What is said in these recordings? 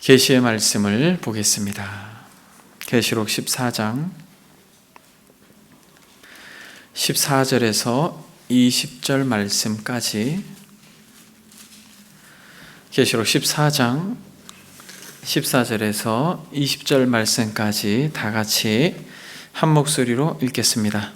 계시의 말씀을 보겠습니다. 계시록 14장 14절에서 20절 말씀까지, 계시록 14장 14절에서 20절 말씀까지 다 같이 한 목소리로 읽겠습니다.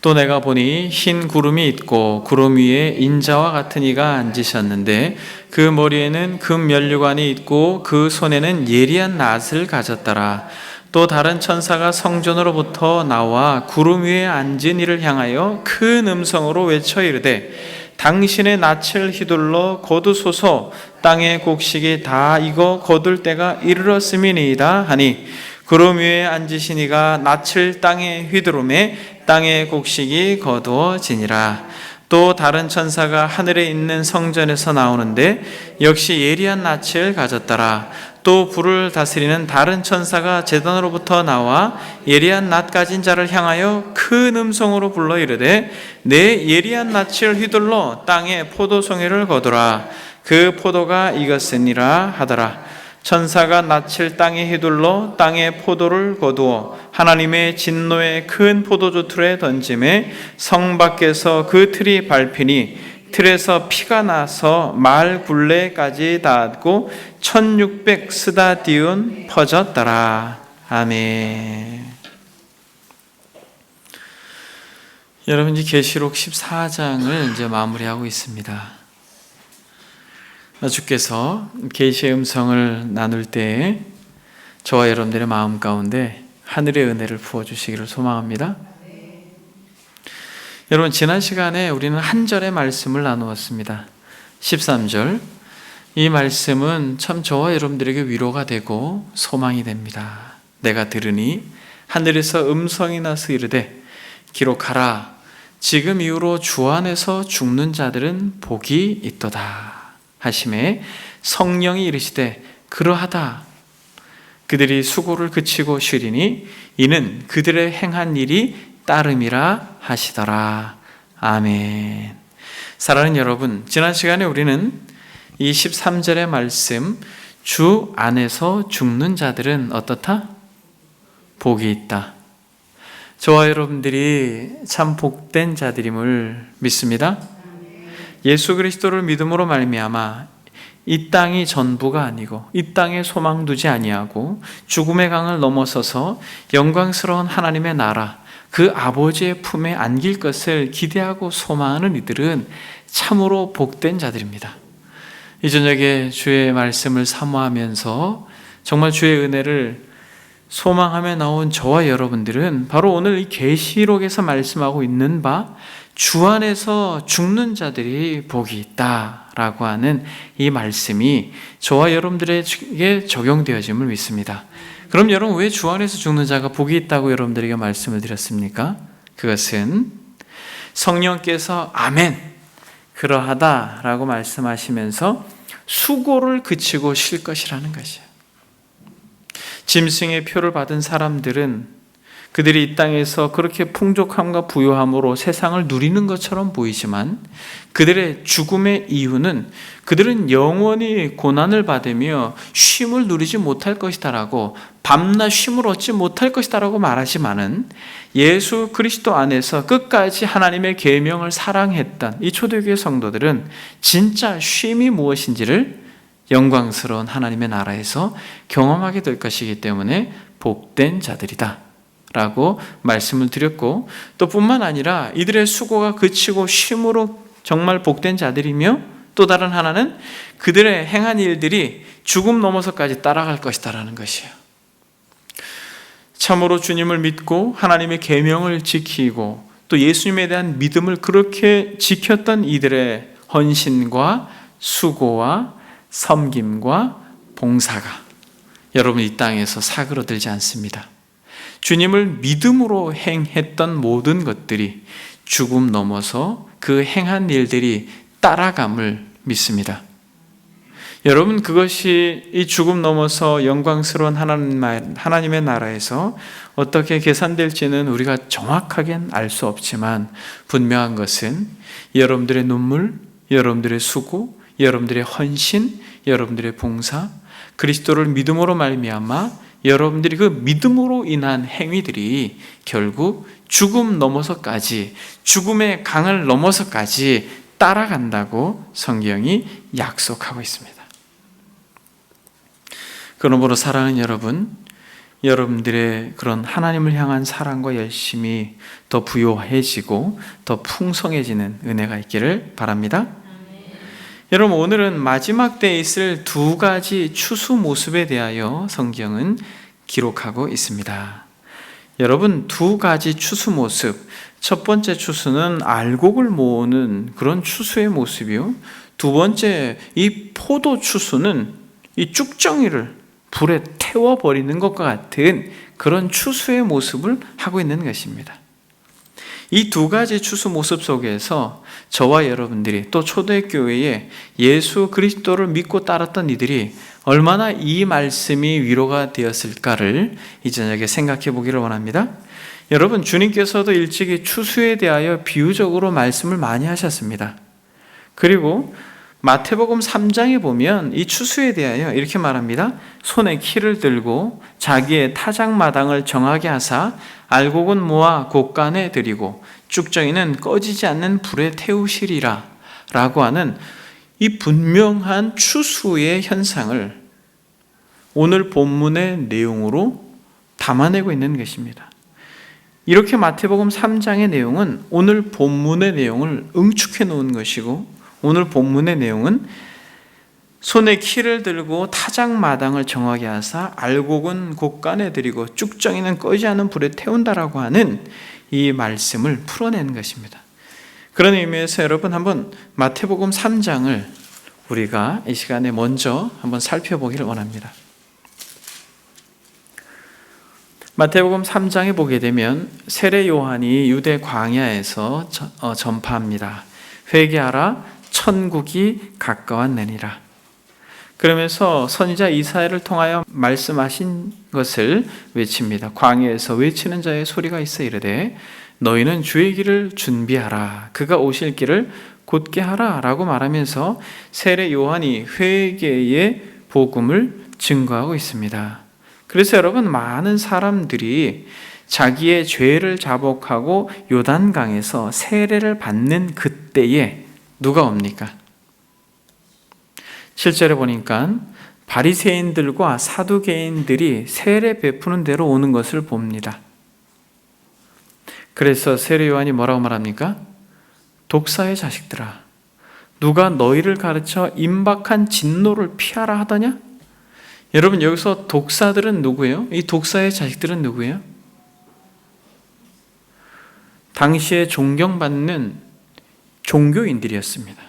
또 내가 보니 흰 구름이 있고 구름 위에 인자와 같은 이가 앉으셨는데 그 머리에는 금 면류관이 있고 그 손에는 예리한 낫을 가졌더라. 또 다른 천사가 성전으로부터 나와 구름 위에 앉은 이를 향하여 큰 음성으로 외쳐 이르되 당신의 낯을 휘둘러 거두소서. 땅의 곡식이 다 익어 거둘 때가 이르렀음이니이다 하니 구름 위에 앉으신 이가 낯을 땅에 휘두르매 땅의 곡식이 거두어지니라. 또 다른 천사가 하늘에 있는 성전에서 나오는데 역시 예리한 낯을 가졌더라. 또 불을 다스리는 다른 천사가 제단으로부터 나와 예리한 낫 가진 자를 향하여 큰 음성으로 불러 이르되 내 예리한 낫을 휘둘러 땅에 포도송이를 거두라. 그 포도가 익었으니라 하더라. 천사가 낫을 땅에 휘둘러 땅에 포도를 거두어 하나님의 진노의 큰 포도주 틀에 던짐에 성 밖에서 그 틀이 밟히니 틀에서 피가 나서 말 굴레까지 닿았고 1600 스다디온 퍼졌더라. 아멘. 여러분, 이제 계시록 14장을 이제 마무리하고 있습니다. 주께서 계시의 음성을 나눌 때 저와 여러분들의 마음 가운데 하늘의 은혜를 부어주시기를 소망합니다. 여러분, 지난 시간에 우리는 한 절의 말씀을 나누었습니다. 13절. 이 말씀은 참 저와 여러분들에게 위로가 되고 소망이 됩니다. 내가 들으니 하늘에서 음성이 나서 이르되 기록하라. 지금 이후로 주 안에서 죽는 자들은 복이 있도다 하심에 성령이 이르시되 그러하다. 그들이 수고를 그치고 쉬리니 이는 그들의 행한 일이 따름이라 하시더라. 아멘. 사랑하는 여러분, 지난 시간에 우리는 이 13절의 말씀, 주 안에서 죽는 자들은 어떻다? 복이 있다. 저와 여러분들이 참 복된 자들임을 믿습니다. 예수 그리스도를 믿음으로 말미암아 이 땅이 전부가 아니고 이 땅에 소망 두지 아니하고 죽음의 강을 넘어서서 영광스러운 하나님의 나라, 그 아버지의 품에 안길 것을 기대하고 소망하는 이들은 참으로 복된 자들입니다. 이 저녁에 주의 말씀을 사모하면서 정말 주의 은혜를 소망하며 나온 저와 여러분들은 바로 오늘 이 계시록에서 말씀하고 있는 바 주 안에서 죽는 자들이 복이 있다라고 하는 이 말씀이 저와 여러분들에게 적용되어짐을 믿습니다. 그럼 여러분, 왜 주 안에서 죽는 자가 복이 있다고 여러분들에게 말씀을 드렸습니까? 그것은 성령께서 아멘, 그러하다라고 말씀하시면서 수고를 그치고 쉴 것이라는 것이에요. 짐승의 표를 받은 사람들은 그들이 이 땅에서 그렇게 풍족함과 부유함으로 세상을 누리는 것처럼 보이지만 그들의 죽음의 이유는 그들은 영원히 고난을 받으며 쉼을 누리지 못할 것이다라고, 밤낮 쉼을 얻지 못할 것이다라고 말하지만은 예수 그리스도 안에서 끝까지 하나님의 계명을 사랑했던 이 초대교회 성도들은 진짜 쉼이 무엇인지를 영광스러운 하나님의 나라에서 경험하게 될 것이기 때문에 복된 자들이다 라고 말씀을 드렸고, 또 뿐만 아니라 이들의 수고가 그치고 쉼으로 정말 복된 자들이며, 또 다른 하나는 그들의 행한 일들이 죽음 넘어서까지 따라갈 것이다라는 것이에요. 참으로 주님을 믿고 하나님의 계명을 지키고 또 예수님에 대한 믿음을 그렇게 지켰던 이들의 헌신과 수고와 섬김과 봉사가 여러분 이 땅에서 사그러들지 않습니다. 주님을 믿음으로 행했던 모든 것들이 죽음 넘어서 그 행한 일들이 따라감을 믿습니다. 여러분, 그것이 이 죽음 넘어서 영광스러운 하나님의 나라에서 어떻게 계산될지는 우리가 정확하게는 알 수 없지만 분명한 것은 여러분들의 눈물, 여러분들의 수고, 여러분들의 헌신, 여러분들의 봉사, 그리스도를 믿음으로 말미암아 여러분들이 그 믿음으로 인한 행위들이 결국 죽음 넘어서까지, 죽음의 강을 넘어서까지 따라간다고 성경이 약속하고 있습니다. 그러므로 사랑하는 여러분, 여러분들의 그런 하나님을 향한 사랑과 열심이 더 부요해지고 더 풍성해지는 은혜가 있기를 바랍니다. 여러분, 오늘은 마지막 때에 있을 두 가지 추수 모습에 대하여 성경은 기록하고 있습니다. 여러분, 두 가지 추수 모습, 첫 번째 추수는 알곡을 모으는 그런 추수의 모습이요, 두 번째 이 포도 추수는 이 쭉정이를 불에 태워버리는 것과 같은 그런 추수의 모습을 하고 있는 것입니다. 이 두 가지 추수 모습 속에서 저와 여러분들이, 또 초대교회에 예수 그리스도를 믿고 따랐던 이들이 얼마나 이 말씀이 위로가 되었을까를 이 저녁에 생각해 보기를 원합니다. 여러분, 주님께서도 일찍이 추수에 대하여 비유적으로 말씀을 많이 하셨습니다. 그리고 마태복음 3장에 보면 이 추수에 대하여 이렇게 말합니다. 손에 키를 들고 자기의 타작마당을 정하게 하사 알곡은 모아 곳간에 들이고 쭉정이는 꺼지지 않는 불에 태우시리라 라고 하는 이 분명한 추수의 현상을 오늘 본문의 내용으로 담아내고 있는 것입니다. 이렇게 마태복음 3장의 내용은 오늘 본문의 내용을 응축해 놓은 것이고, 오늘 본문의 내용은 손에 키를 들고 타작마당을 정하게 하사 알곡은 곳간에 들이고 쭉정이는 꺼지지 않는 불에 태운다라고 하는 이 말씀을 풀어내는 것입니다. 그런 의미에서 여러분, 한번 마태복음 3장을 우리가 이 시간에 먼저 한번 살펴보기를 원합니다. 마태복음 3장에 보게 되면 세례 요한이 유대 광야에서 전파합니다. 회개하라, 천국이 가까웠느니라. 그러면서 선지자 이사야를 통하여 말씀하신 것을 외칩니다. 광야에서 외치는 자의 소리가 있어 이르되 너희는 주의 길을 준비하라, 그가 오실 길을 곧게 하라 라고 말하면서 세례 요한이 회개의 복음을 증거하고 있습니다. 그래서 여러분, 많은 사람들이 자기의 죄를 자복하고 요단강에서 세례를 받는 그때에 누가 옵니까? 7절에 보니까 바리새인들과 사두개인들이 세례 베푸는 데로 오는 것을 봅니다. 그래서 세례 요한이 뭐라고 말합니까? 독사의 자식들아, 누가 너희를 가르쳐 임박한 진노를 피하라 하더냐? 여러분, 여기서 독사들은 누구예요? 이 독사의 자식들은 누구예요? 당시에 존경받는 종교인들이었습니다.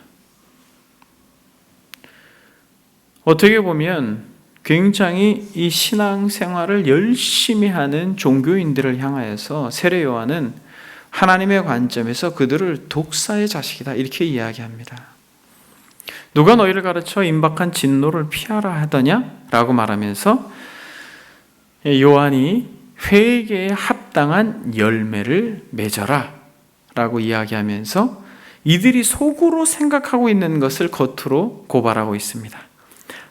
어떻게 보면 굉장히 이 신앙생활을 열심히 하는 종교인들을 향하여서 세례 요한은 하나님의 관점에서 그들을 독사의 자식이다 이렇게 이야기합니다. 누가 너희를 가르쳐 임박한 진노를 피하라 하더냐? 라고 말하면서 요한이 회개에 합당한 열매를 맺어라 라고 이야기하면서 이들이 속으로 생각하고 있는 것을 겉으로 고발하고 있습니다.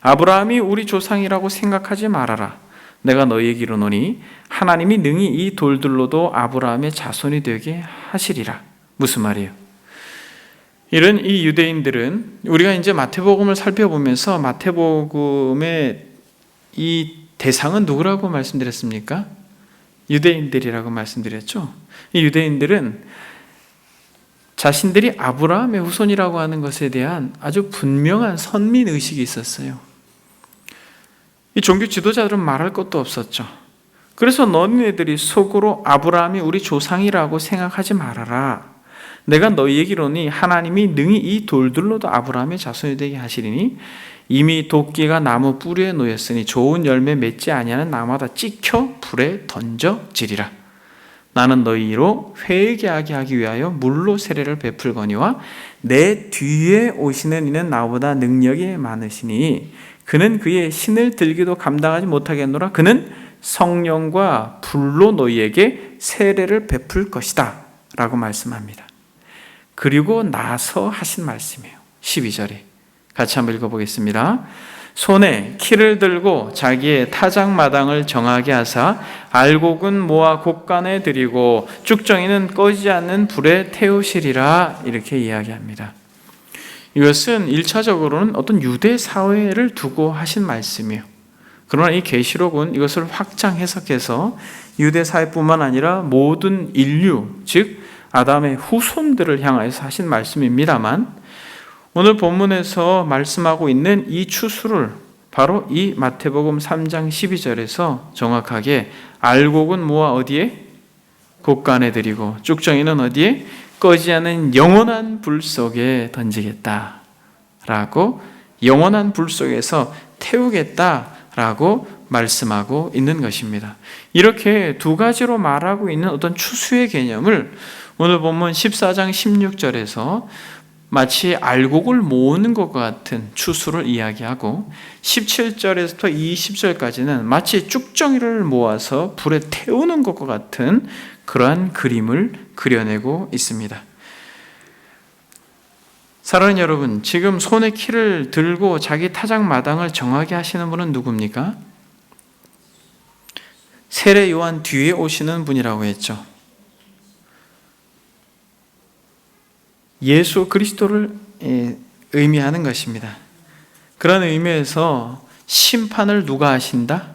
아브라함이 우리 조상이라고 생각하지 말아라. 내가 너희에게 이르노니 하나님이 능히 이 돌들로도 아브라함의 자손이 되게 하시리라. 무슨 말이에요? 이런 이 유대인들은, 우리가 이제 마태복음을 살펴보면서 마태복음의 이 대상은 누구라고 말씀드렸습니까? 유대인들이라고 말씀드렸죠. 이 유대인들은 자신들이 아브라함의 후손이라고 하는 것에 대한 아주 분명한 선민의식이 있었어요. 이 종교 지도자들은 말할 것도 없었죠. 그래서 너희들이 속으로 아브라함이 우리 조상이라고 생각하지 말아라. 내가 너희에게 이르노니 하나님이 능히 이 돌들로도 아브라함의 자손이 되게 하시리니 이미 도끼가 나무 뿌리에 놓였으니 좋은 열매 맺지 아니하는 나무마다 찍혀 불에 던져지리라. 나는 너희로 회개하게 하기 위하여 물로 세례를 베풀거니와 내 뒤에 오시는 이는 나보다 능력이 많으시니 그는 그의 신을 들기도 감당하지 못하겠노라. 그는 성령과 불로 너희에게 세례를 베풀 것이다 라고 말씀합니다. 그리고 나서 하신 말씀이에요. 12절에 같이 한번 읽어보겠습니다. 손에 키를 들고 자기의 타작마당을 정하게 하사 알곡은 모아 곳간에 들이고 쭉정이는 꺼지지 않는 불에 태우시리라, 이렇게 이야기합니다. 이것은 1차적으로는 어떤 유대 사회를 두고 하신 말씀이에요. 그러나 이 계시록은 이것을 확장 해석해서 유대 사회뿐만 아니라 모든 인류, 즉 아담의 후손들을 향하여서 하신 말씀입니다만, 오늘 본문에서 말씀하고 있는 이 추수를 바로 이 마태복음 3장 12절에서 정확하게 알곡은 모아 어디에? 곳간에 들이고 쭉정이는 어디에? 꺼지지 않는 영원한 불 속에 던지겠다라고, 영원한 불 속에서 태우겠다라고 말씀하고 있는 것입니다. 이렇게 두 가지로 말하고 있는 어떤 추수의 개념을 오늘 본문 14장 16절에서 마치 알곡을 모으는 것과 같은 추수를 이야기하고, 17절에서부터 20절까지는 마치 쭉정이를 모아서 불에 태우는 것과 같은 그러한 그림을 그려내고 있습니다. 사랑하는 여러분, 지금 손에 키를 들고 자기 타작마당을 정하게 하시는 분은 누굽니까? 세례 요한 뒤에 오시는 분이라고 했죠. 예수 그리스도를 의미하는 것입니다. 그런 의미에서 심판을 누가 하신다?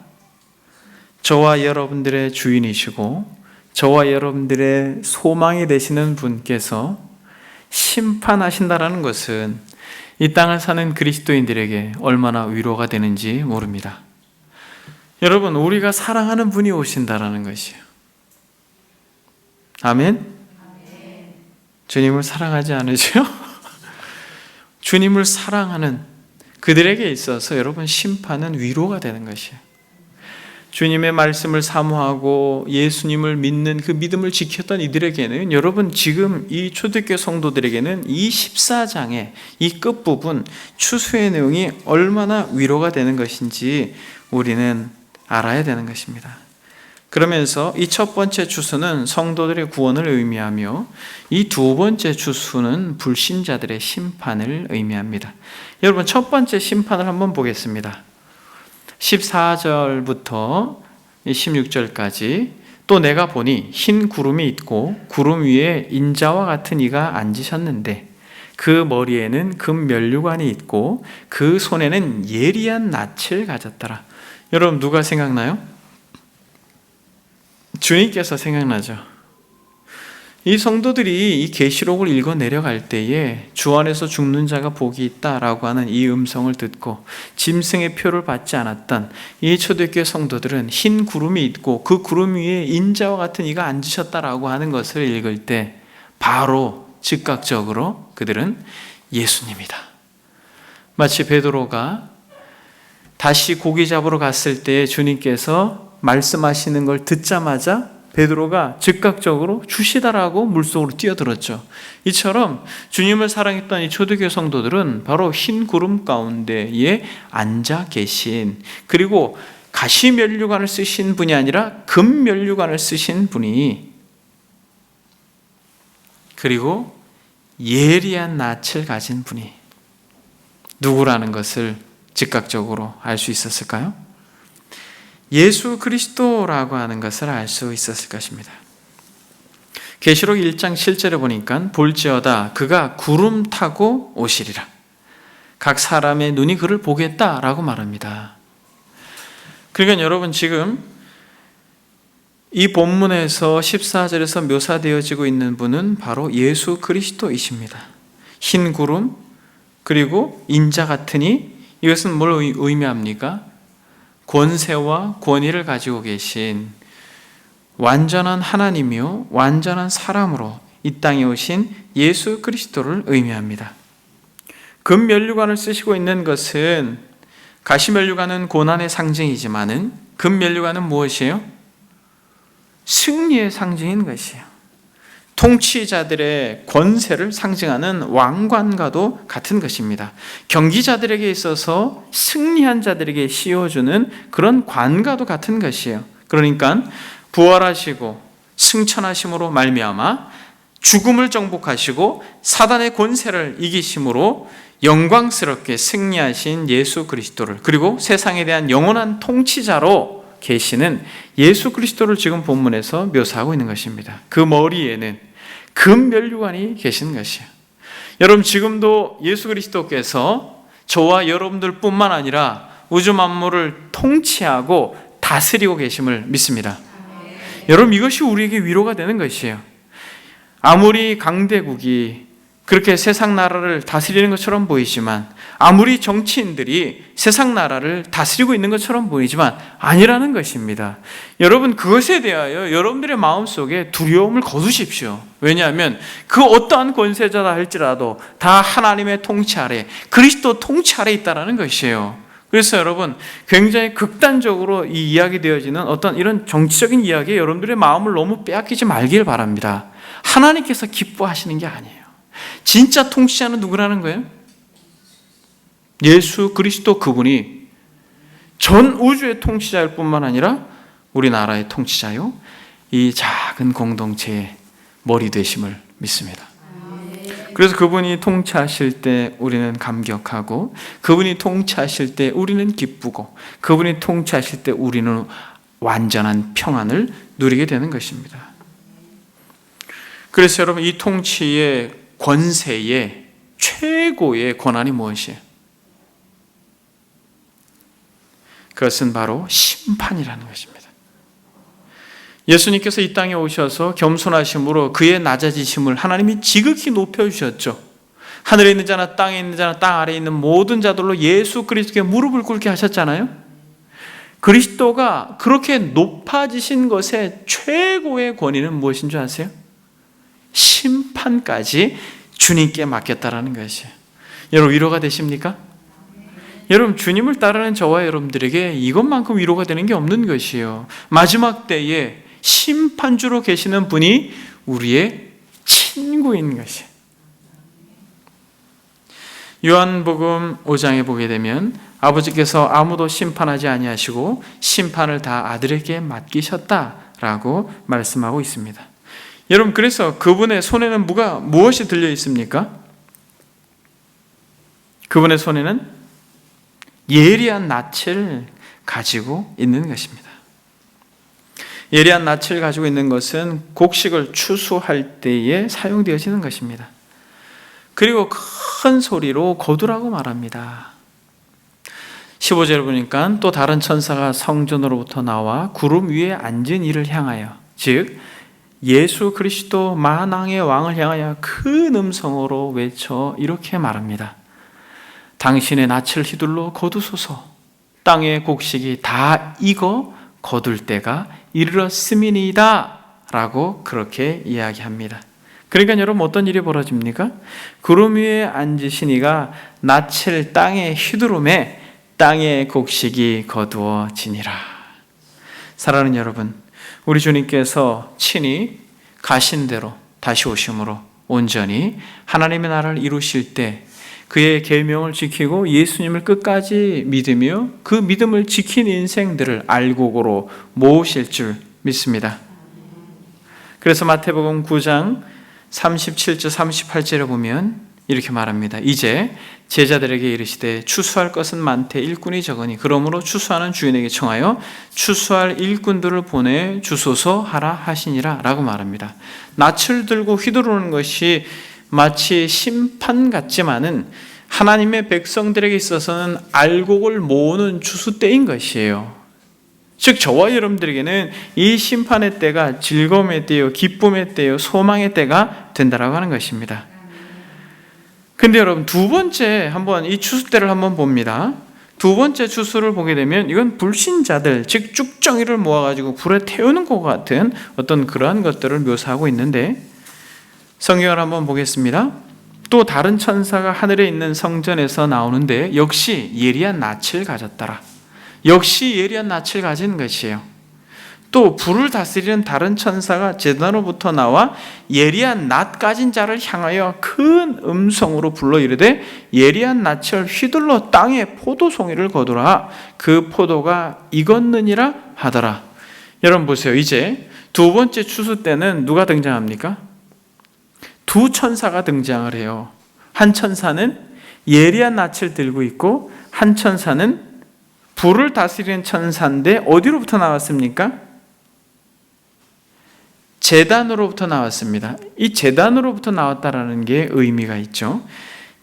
저와 여러분들의 주인이시고 저와 여러분들의 소망이 되시는 분께서 심판하신다라는 것은 이 땅을 사는 그리스도인들에게 얼마나 위로가 되는지 모릅니다. 여러분, 우리가 사랑하는 분이 오신다라는 것이에요. 아멘? 주님을 사랑하지 않으세요? 주님을 사랑하는 그들에게 있어서 여러분, 심판은 위로가 되는 것이에요. 주님의 말씀을 사모하고 예수님을 믿는 그 믿음을 지켰던 이들에게는, 여러분 지금 이 초대교회 성도들에게는 이 14장의 이 끝부분 추수의 내용이 얼마나 위로가 되는 것인지 우리는 알아야 되는 것입니다. 그러면서 이 첫 번째 추수는 성도들의 구원을 의미하며 이 두 번째 추수는 불신자들의 심판을 의미합니다. 여러분, 첫 번째 심판을 한번 보겠습니다. 14절부터 16절까지, 또 내가 보니 흰 구름이 있고 구름 위에 인자와 같은 이가 앉으셨는데 그 머리에는 금 면류관이 있고 그 손에는 예리한 낯을 가졌더라. 여러분, 누가 생각나요? 주님께서 생각나죠. 이 성도들이 이 계시록을 읽어 내려갈 때에 주 안에서 죽는 자가 복이 있다라고 하는 이 음성을 듣고 짐승의 표를 받지 않았던 이 초대교회 성도들은 흰 구름이 있고 그 구름 위에 인자와 같은 이가 앉으셨다라고 하는 것을 읽을 때 바로 즉각적으로 그들은 예수님이다. 마치 베드로가 다시 고기 잡으러 갔을 때 주님께서 말씀하시는 걸 듣자마자 베드로가 즉각적으로 주시다라고 물속으로 뛰어들었죠. 이처럼 주님을 사랑했던 이 초대교회 성도들은 바로 흰 구름 가운데에 앉아 계신, 그리고 가시 면류관을 쓰신 분이 아니라 금 면류관을 쓰신 분이, 그리고 예리한 낯을 가진 분이 누구라는 것을 즉각적으로 알 수 있었을까요? 예수 그리스도라고 하는 것을 알 수 있었을 것입니다. 계시록 1장 7절에 보니까 볼지어다 그가 구름 타고 오시리라. 각 사람의 눈이 그를 보겠다라고 말합니다. 그러니까 여러분, 지금 이 본문에서 14절에서 묘사되어지고 있는 분은 바로 예수 그리스도이십니다. 흰 구름, 그리고 인자 같으니, 이것은 뭘 의미합니까? 권세와 권위를 가지고 계신 완전한 하나님이요 완전한 사람으로 이 땅에 오신 예수 그리스도를 의미합니다. 금 면류관을 쓰시고 있는 것은, 가시 면류관은 고난의 상징이지만은 금 면류관은 무엇이에요? 승리의 상징인 것이에요. 통치자들의 권세를 상징하는 왕관과도 같은 것입니다. 경기자들에게 있어서 승리한 자들에게 씌워주는 그런 관과도 같은 것이에요. 그러니까 부활하시고 승천하심으로 말미암아 죽음을 정복하시고 사단의 권세를 이기심으로 영광스럽게 승리하신 예수 그리스도를, 그리고 세상에 대한 영원한 통치자로 계시는 예수 그리스도를 지금 본문에서 묘사하고 있는 것입니다. 그 머리에는 금면류관이 계신 것이에요. 여러분, 지금도 예수 그리스도께서 저와 여러분들 뿐만 아니라 우주 만물을 통치하고 다스리고 계심을 믿습니다. 여러분, 이것이 우리에게 위로가 되는 것이에요. 아무리 강대국이 그렇게 세상 나라를 다스리는 것처럼 보이지만, 아무리 정치인들이 세상 나라를 다스리고 있는 것처럼 보이지만 아니라는 것입니다. 여러분, 그것에 대하여 여러분들의 마음속에 두려움을 거두십시오. 왜냐하면 그 어떠한 권세자다 할지라도 다 하나님의 통치 아래, 그리스도 통치 아래 있다는 것이에요. 그래서 여러분, 굉장히 극단적으로 이 이야기되어지는 어떤 이런 정치적인 이야기에 여러분들의 마음을 너무 빼앗기지 말길 바랍니다. 하나님께서 기뻐하시는 게 아니에요. 진짜 통치자는 누구라는 거예요? 예수 그리스도, 그분이 전 우주의 통치자일 뿐만 아니라 우리나라의 통치자요, 이 작은 공동체의 머리 되심을 믿습니다. 그래서 그분이 통치하실 때 우리는 감격하고, 그분이 통치하실 때 우리는 기쁘고, 그분이 통치하실 때 우리는 완전한 평안을 누리게 되는 것입니다. 그래서 여러분, 이 통치의 권세의 최고의 권한이 무엇이에요? 그것은 바로 심판이라는 것입니다. 예수님께서 이 땅에 오셔서 겸손하심으로 그의 낮아지심을 하나님이 지극히 높여주셨죠. 하늘에 있는 자나 땅에 있는 자나 땅 아래에 있는 모든 자들로 예수 그리스도께 무릎을 꿇게 하셨잖아요. 그리스도가 그렇게 높아지신 것의 최고의 권위는 무엇인 줄 아세요? 심판까지 주님께 맡겼다라는 것이에요. 여러분, 위로가 되십니까? 여러분, 주님을 따르는 저와 여러분들에게 이것만큼 위로가 되는 게 없는 것이에요. 마지막 때에 심판주로 계시는 분이 우리의 친구인 것이에요. 요한복음 5장에 보게 되면 아버지께서 아무도 심판하지 아니하시고 심판을 다 아들에게 맡기셨다라고 말씀하고 있습니다. 여러분, 그래서 그분의 손에는 무엇이 들려 있습니까? 그분의 손에는 예리한 낯을 가지고 있는 것입니다. 예리한 낯을 가지고 있는 것은 곡식을 추수할 때에 사용되어지는 것입니다. 그리고 큰 소리로 거두라고 말합니다. 15절을 보니까 또 다른 천사가 성전으로부터 나와 구름 위에 앉은 이를 향하여, 즉 예수 그리스도 만왕의 왕을 향하여 큰 음성으로 외쳐 이렇게 말합니다. 당신의 낯을 휘둘러 거두소서. 땅의 곡식이 다 익어 거둘 때가 이르렀음이니이다 라고 그렇게 이야기합니다. 그러니까 여러분, 어떤 일이 벌어집니까? 구름 위에 앉으신 이가 낯을 땅에 휘두르매 땅의 곡식이 거두어지니라. 사랑하는 여러분, 우리 주님께서 친히 가신 대로 다시 오심으로 온전히 하나님의 나라를 이루실 때 그의 계명을 지키고 예수님을 끝까지 믿으며 그 믿음을 지킨 인생들을 알곡으로 모으실 줄 믿습니다. 그래서 마태복음 9장 37절 38절에 보면 이렇게 말합니다. 이제 제자들에게 이르시되 추수할 것은 많되 일꾼이 적으니 그러므로 추수하는 주인에게 청하여 추수할 일꾼들을 보내 주소서 하라 하시니라 라고 말합니다. 낯을 들고 휘두르는 것이 마치 심판 같지만은 하나님의 백성들에게 있어서는 알곡을 모으는 추수 때인 것이에요. 즉 저와 여러분들에게는 이 심판의 때가 즐거움의 때요, 기쁨의 때요, 소망의 때가 된다라고 하는 것입니다. 근데 여러분, 두 번째 한번 이 추수 때를 한번 봅니다. 두 번째 추수를 보게 되면 이건 불신자들, 즉 쭉정이를 모아가지고 불에 태우는 것 같은 어떤 그러한 것들을 묘사하고 있는데, 성경을 한번 보겠습니다. 또 다른 천사가 하늘에 있는 성전에서 나오는데 역시 예리한 낯을 가졌더라. 역시 예리한 낯을 가진 것이에요. 또 불을 다스리는 다른 천사가 제단으로부터 나와 예리한 낯 가진 자를 향하여 큰 음성으로 불러 이르되 예리한 낯을 휘둘러 땅에 포도송이를 거두라. 그 포도가 익었느니라 하더라. 여러분 보세요. 이제 두 번째 추수 때는 누가 등장합니까? 두 천사가 등장을 해요. 한 천사는 예리한 낯을 들고 있고 한 천사는 불을 다스리는 천사인데 어디로부터 나왔습니까? 제단으로부터 나왔습니다. 이 제단으로부터 나왔다라는 게 의미가 있죠.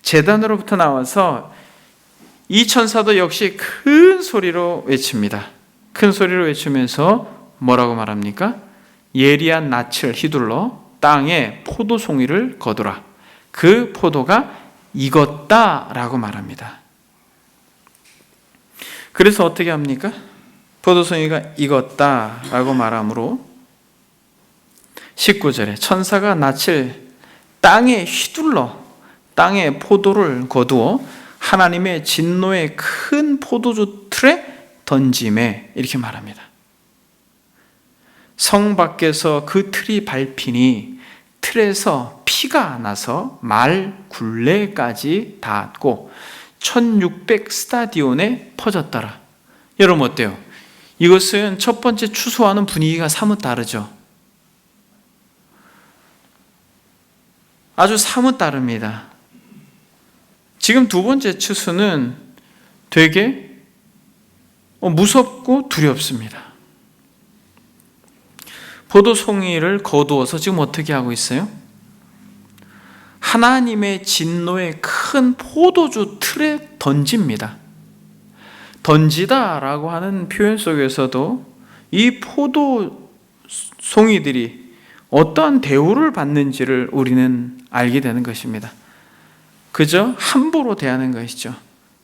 제단으로부터 나와서 이 천사도 역시 큰 소리로 외칩니다. 큰 소리로 외치면서 뭐라고 말합니까? 예리한 낯을 휘둘러 땅에 포도송이를 거두라. 그 포도가 익었다라고 말합니다. 그래서 어떻게 합니까? 포도송이가 익었다라고 말하므로 19절에 천사가 낯을 땅에 휘둘러 땅에 포도를 거두어 하나님의 진노의 큰 포도주 틀에 던짐에 이렇게 말합니다. 성 밖에서 그 틀이 밟히니 틀에서 피가 나서 말 굴레까지 닿았고 1600 스타디온에 퍼졌더라. 여러분 어때요? 이것은 첫 번째 추수와는 분위기가 사뭇 다르죠. 아주 사뭇 다릅니다. 지금 두 번째 추수는 되게 무섭고 두렵습니다. 포도송이를 거두어서 지금 어떻게 하고 있어요? 하나님의 진노의 큰 포도주 틀에 던집니다. 던지다라고 하는 표현 속에서도 이 포도송이들이 어떠한 대우를 받는지를 우리는 알게 되는 것입니다. 그저 함부로 대하는 것이죠.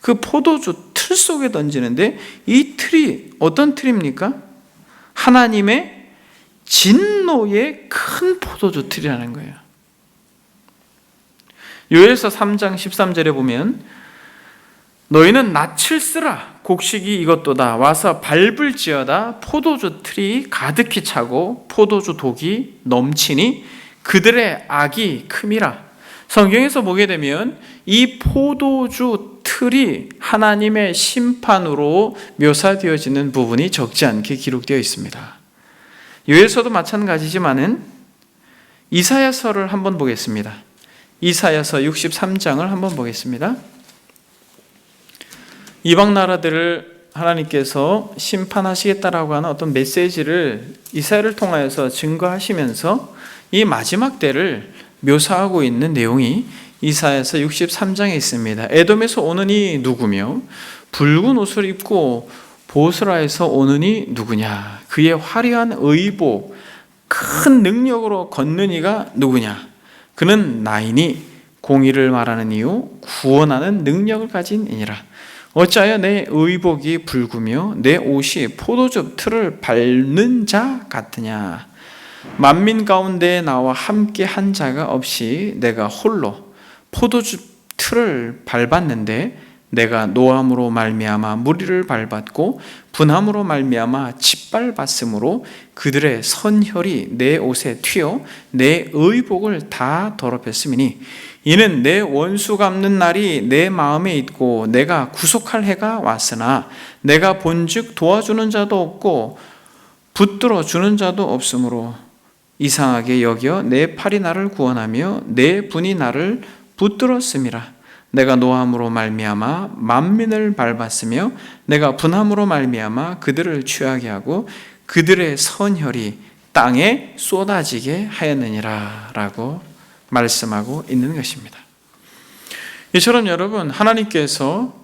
그 포도주 틀 속에 던지는데 이 틀이 어떤 틀입니까? 하나님의 진노의 큰 포도주 틀이라는 거예요. 요엘서 3장 13절에 보면 너희는 낯을 쓰라 곡식이 이것도다 와서 밟을지어다 포도주 틀이 가득히 차고 포도주 독이 넘치니 그들의 악이 큼이라. 성경에서 보게 되면 이 포도주 틀이 하나님의 심판으로 묘사되어지는 부분이 적지 않게 기록되어 있습니다. 요엘서도 마찬가지지만은 이사야서를 한번 보겠습니다. 이사야서 63장을 한번 보겠습니다. 이방 나라들을 하나님께서 심판하시겠다라고 하는 어떤 메시지를 이사야를 통하여서 증거하시면서 이 마지막 때를 묘사하고 있는 내용이 이사야서 63장에 있습니다. 에돔에서 오는 이 누구며 붉은 옷을 입고 보스라에서 오는 이 누구냐? 그의 화려한 의복, 큰 능력으로 걷는 이가 누구냐? 그는 나이니 공의를 말하는 이유 구원하는 능력을 가진 이니라. 어찌하여 내 의복이 붉으며 내 옷이 포도즙 틀을 밟는 자 같으냐? 만민 가운데 나와 함께 한 자가 없이 내가 홀로 포도즙 틀을 밟았는데 내가 노함으로 말미암아 무리를 밟았고 분함으로 말미암아 짓밟았으므로 그들의 선혈이 내 옷에 튀어 내 의복을 다 더럽혔음이니 이는 내 원수 갚는 날이 내 마음에 있고 내가 구속할 해가 왔으나 내가 본즉 도와주는 자도 없고 붙들어 주는 자도 없으므로 이상하게 여겨 내 팔이 나를 구원하며 내 분이 나를 붙들었음이라. 내가 노함으로 말미암아 만민을 밟았으며 내가 분함으로 말미암아 그들을 취하게 하고 그들의 선혈이 땅에 쏟아지게 하였느니라 라고 말씀하고 있는 것입니다. 이처럼 여러분 하나님께서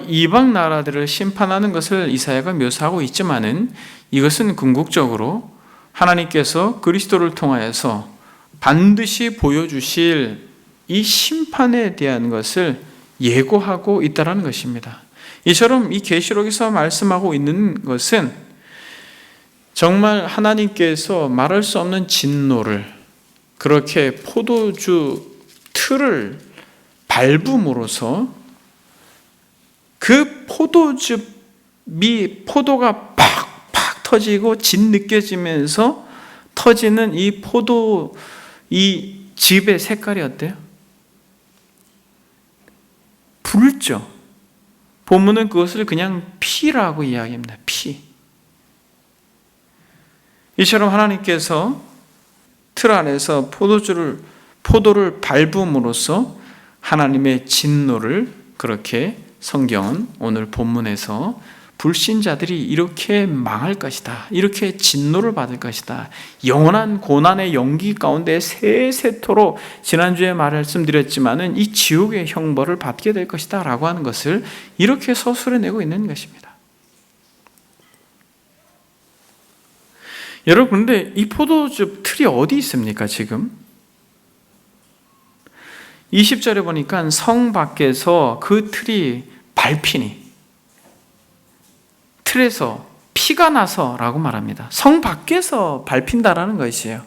이방 나라들을 심판하는 것을 이사야가 묘사하고 있지만은 이것은 궁극적으로 하나님께서 그리스도를 통하여서 반드시 보여주실 이 심판에 대한 것을 예고하고 있다는 것입니다. 이처럼 이 계시록에서 말씀하고 있는 것은 정말 하나님께서 말할 수 없는 진노를 그렇게 포도주 틀을 밟음으로써 그 포도가 팍팍 터지고 진 느껴지면서 터지는 이 즙의 색깔이 어때요? 붉죠. 본문은 그것을 그냥 피라고 이야기합니다. 피. 이처럼 하나님께서 틀 안에서 포도주를 포도를 밟음으로써 하나님의 진노를, 그렇게 성경은 오늘 본문에서 불신자들이 이렇게 망할 것이다, 이렇게 진노를 받을 것이다, 영원한 고난의 연기 가운데 세세토록, 지난주에 말씀드렸지만은 이 지옥의 형벌을 받게 될 것이다 라고 하는 것을 이렇게 서술해내고 있는 것입니다. 여러분, 그런데 이 포도즙 틀이 어디 있습니까 지금? 20절에 보니까 성 밖에서 그 틀이 밟히니, 틀에서 피가 나서 라고 말합니다. 성 밖에서 밟힌다라는 것이에요.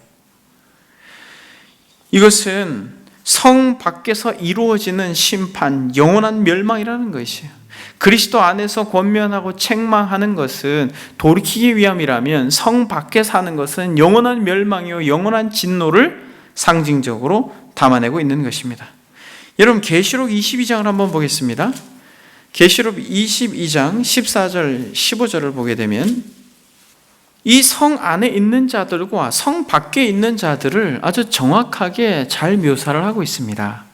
이것은 성 밖에서 이루어지는 심판, 영원한 멸망이라는 것이에요. 그리스도 안에서 권면하고 책망하는 것은 돌이키기 위함이라면, 성 밖에 사는 것은 영원한 멸망이요 영원한 진노를 상징적으로 담아내고 있는 것입니다. 여러분, 계시록 22장을 한번 보겠습니다. 계시록 22장 14절 15절을 보게 되면 이 성 안에 있는 자들과 성 밖에 있는 자들을 아주 정확하게 잘 묘사를 하고 있습니다.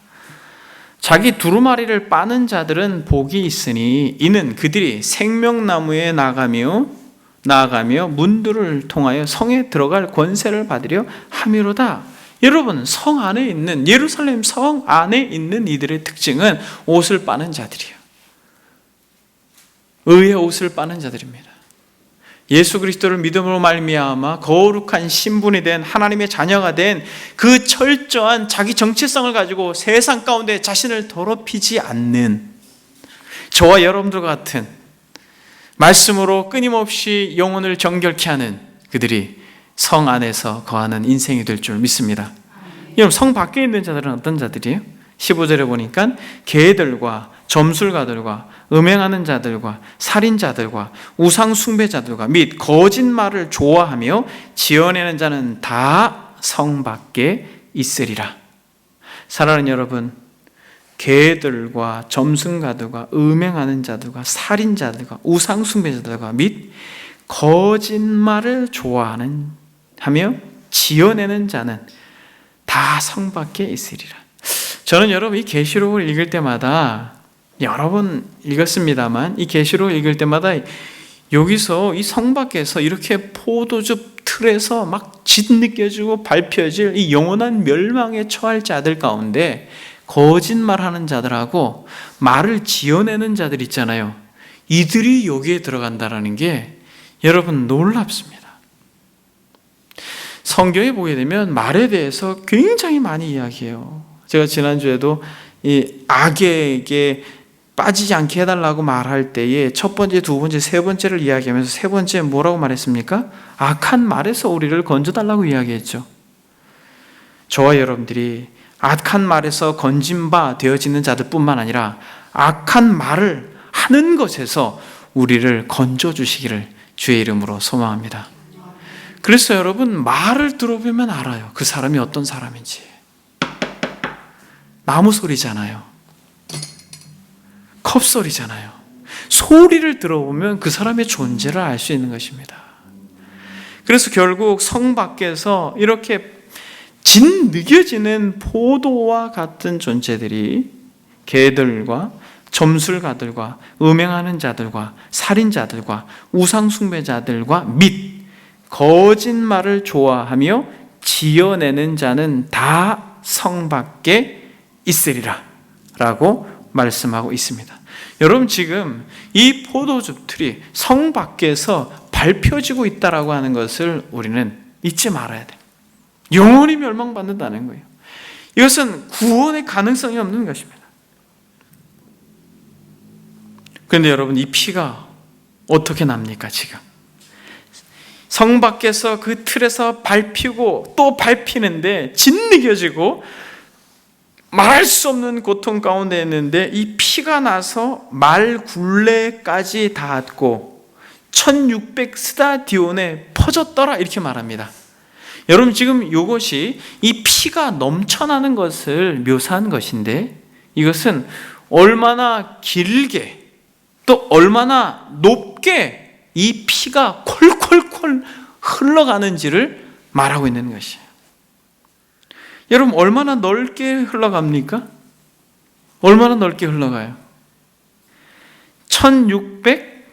자기 두루마리를 빠는 자들은 복이 있으니 이는 그들이 생명나무에 나아가며 문들을 통하여 성에 들어갈 권세를 받으려 함이로다. 여러분, 성 안에 있는, 예루살렘 성 안에 있는 이들의 특징은 옷을 빠는 자들이에요. 의의 옷을 빠는 자들입니다. 예수 그리스도를 믿음으로 말미암아 거룩한 신분이 된, 하나님의 자녀가 된 그 철저한 자기 정체성을 가지고 세상 가운데 자신을 더럽히지 않는, 저와 여러분들 같은 말씀으로 끊임없이 영혼을 정결케 하는 그들이 성 안에서 거하는 인생이 될 줄 믿습니다. 여러분, 성 밖에 있는 자들은 어떤 자들이에요? 15절에 보니까 개들과 점술가들과 음행하는 자들과 살인자들과 우상 숭배자들과 및 거짓말을 좋아하며 지어내는 자는 다 성 밖에 있으리라. 사랑하는 여러분, 개들과 점술가들과 음행하는 자들과 살인자들과 우상 숭배자들과 및 거짓말을 좋아하는 하며 지어내는 자는 다 성 밖에 있으리라. 저는 여러분, 이 계시록을 읽을 때마다, 여러 번 읽었습니다만, 이 계시록을 읽을 때마다 여기서 이 성 밖에서 이렇게 포도즙 틀에서 막 짓느껴지고 밟혀질 이 영원한 멸망에 처할 자들 가운데 거짓말하는 자들하고 말을 지어내는 자들 있잖아요. 이들이 여기에 들어간다라는 게 여러분 놀랍습니다. 성경에 보게 되면 말에 대해서 굉장히 많이 이야기해요. 제가 지난주에도 이 악에게 빠지지 않게 해달라고 말할 때에 첫 번째, 두 번째, 세 번째를 이야기하면서 세 번째 뭐라고 말했습니까? 악한 말에서 우리를 건져달라고 이야기했죠. 저와 여러분들이 악한 말에서 건진 바 되어지는 자들뿐만 아니라 악한 말을 하는 것에서 우리를 건져주시기를 주의 이름으로 소망합니다. 그래서 여러분, 말을 들어보면 알아요. 그 사람이 어떤 사람인지. 나무 소리잖아요. 컵소리잖아요. 소리를 들어보면 그 사람의 존재를 알 수 있는 것입니다. 그래서 결국 성 밖에서 이렇게 짓느껴지는 포도와 같은 존재들이 개들과 점술가들과 음행하는 자들과 살인자들과 우상숭배자들과 및 거짓말을 좋아하며 지어내는 자는 다 성 밖에 있으리라 라고 말씀하고 있습니다. 여러분, 지금 이 포도즙 틀이 성 밖에서 밟혀지고 있다라고 하는 것을 우리는 잊지 말아야 돼요. 영원히 멸망받는다는 거예요. 이것은 구원의 가능성이 없는 것입니다. 그런데 여러분, 이 피가 어떻게 납니까? 지금 성 밖에서 그 틀에서 밟히고 또 밟히는데 짓느껴지고 말할 수 없는 고통 가운데 있는데 이 피가 나서 말 굴레까지 닿았고 1600 스타디온에 퍼졌더라, 이렇게 말합니다. 여러분, 지금 이것이 이 피가 넘쳐나는 것을 묘사한 것인데, 이것은 얼마나 길게 또 얼마나 높게 이 피가 콜콜콜 흘러가는지를 말하고 있는 것이에요. 여러분, 얼마나 넓게 흘러갑니까? 얼마나 넓게 흘러가요? 1600